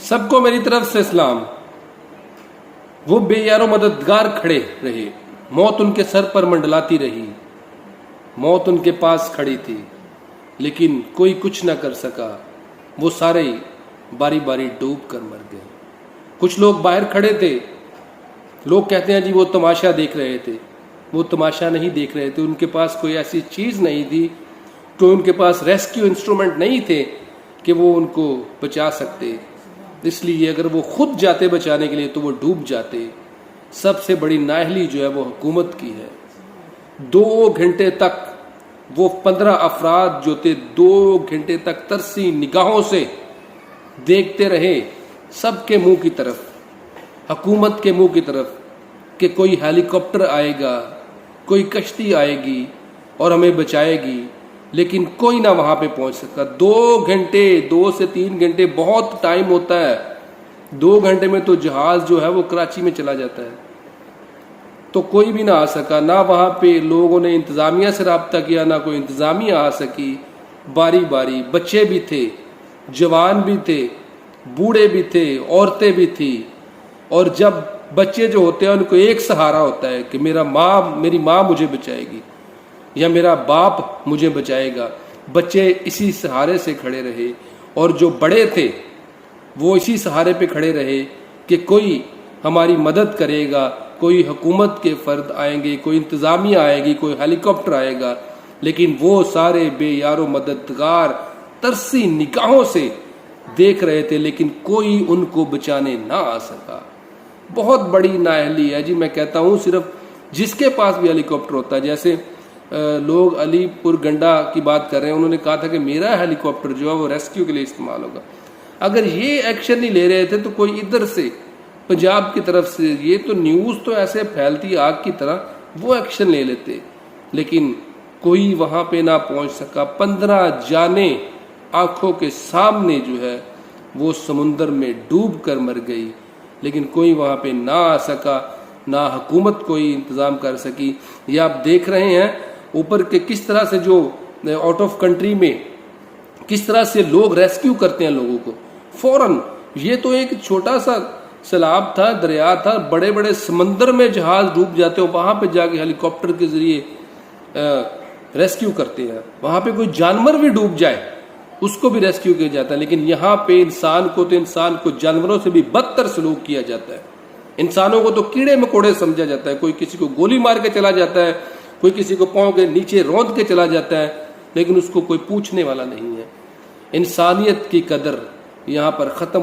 سب کو میری طرف سے سلام۔ وہ بے یار و مددگار کھڑے رہے، موت ان کے سر پر منڈلاتی رہی، موت ان کے پاس کھڑی تھی لیکن کوئی کچھ نہ کر سکا، وہ سارے باری باری ڈوب کر مر گئے۔ کچھ لوگ باہر کھڑے تھے، لوگ کہتے ہیں جی وہ تماشا دیکھ رہے تھے، وہ تماشا نہیں دیکھ رہے تھے، ان کے پاس کوئی ایسی چیز نہیں تھی، کوئی ان کے پاس ریسکیو انسٹرومنٹ نہیں تھے کہ وہ ان کو بچا سکتے، اس لیے اگر وہ خود جاتے بچانے کے لیے تو وہ ڈوب جاتے۔ سب سے بڑی نااہلی جو ہے وہ حکومت کی ہے۔ 2 گھنٹے تک وہ 15 افراد جو تھے 2 گھنٹے تک ترسی نگاہوں سے دیکھتے رہے سب کے منہ کی طرف، حکومت کے منہ کی طرف، کہ کوئی ہیلی کاپٹر آئے گا، کوئی کشتی آئے گی اور ہمیں بچائے گی، لیکن کوئی نہ وہاں پہ پہنچ سکا۔ 2 گھنٹے، 2 سے 3 گھنٹے بہت ٹائم ہوتا ہے، 2 گھنٹے میں تو جہاز جو ہے وہ کراچی میں چلا جاتا ہے، تو کوئی بھی نہ آ سکا، نہ وہاں پہ لوگوں نے انتظامیہ سے رابطہ کیا، نہ کوئی انتظامیہ آ سکی۔ باری باری بچے بھی تھے، جوان بھی تھے، بوڑھے بھی تھے، عورتیں بھی تھی، اور جب بچے جو ہوتے ہیں ان کو ایک سہارا ہوتا ہے کہ میری ماں مجھے بچائے گی یا میرا باپ مجھے بچائے گا، بچے اسی سہارے سے کھڑے رہے، اور جو بڑے تھے وہ اسی سہارے پہ کھڑے رہے کہ کوئی ہماری مدد کرے گا، کوئی حکومت کے فرد آئیں گے، کوئی انتظامیہ آئے گی، کوئی ہیلی کاپٹر آئے گا، لیکن وہ سارے بے یار و مددگار ترسی نگاہوں سے دیکھ رہے تھے، لیکن کوئی ان کو بچانے نہ آ سکا۔ بہت بڑی نااہلی ہے جی، میں کہتا ہوں صرف جس کے پاس بھی ہیلی کاپٹر ہوتا ہے، جیسے لوگ علی پور گنڈا کی بات کر رہے ہیں، انہوں نے کہا تھا کہ میرا ہیلی کاپٹر جو ہے وہ ریسکیو کے لیے استعمال ہوگا۔ اگر یہ ایکشن نہیں لے رہے تھے تو کوئی ادھر سے پنجاب کی طرف سے، یہ تو نیوز تو ایسے پھیلتی آگ کی طرح، وہ ایکشن لے لیتے، لیکن کوئی وہاں پہ نہ پہنچ سکا۔ 15 جانیں آنکھوں کے سامنے جو ہے وہ سمندر میں ڈوب کر مر گئی، لیکن کوئی وہاں پہ نہ آ سکا، نہ حکومت کوئی انتظام کر سکی۔ یہ آپ دیکھ رہے ہیں اوپر کے کس طرح سے جو آؤٹ آف کنٹری میں کس طرح سے لوگ ریسکیو کرتے ہیں لوگوں کو فوراً۔ یہ تو ایک چھوٹا سا سیلاب تھا، دریا تھا، بڑے بڑے سمندر میں جہاز ڈوب جاتے ہیں، وہاں پہ جا کے ہیلی کاپٹر کے ذریعے ریسکیو کرتے ہیں۔ وہاں پہ کوئی جانور بھی ڈوب جائے اس کو بھی ریسکیو کیا جاتا ہے، لیکن یہاں پہ انسان کو جانوروں سے بھی بدتر سلوک کیا جاتا ہے۔ انسانوں کو تو کیڑے مکوڑے سمجھا جاتا ہے، کوئی کسی کو گولی مار کے چلا جاتا ہے، کوئی کسی کو پاؤں کے نیچے روند کے چلا جاتا ہے، لیکن اس کو کوئی پوچھنے والا نہیں ہے۔ انسانیت کی قدر یہاں پر ختم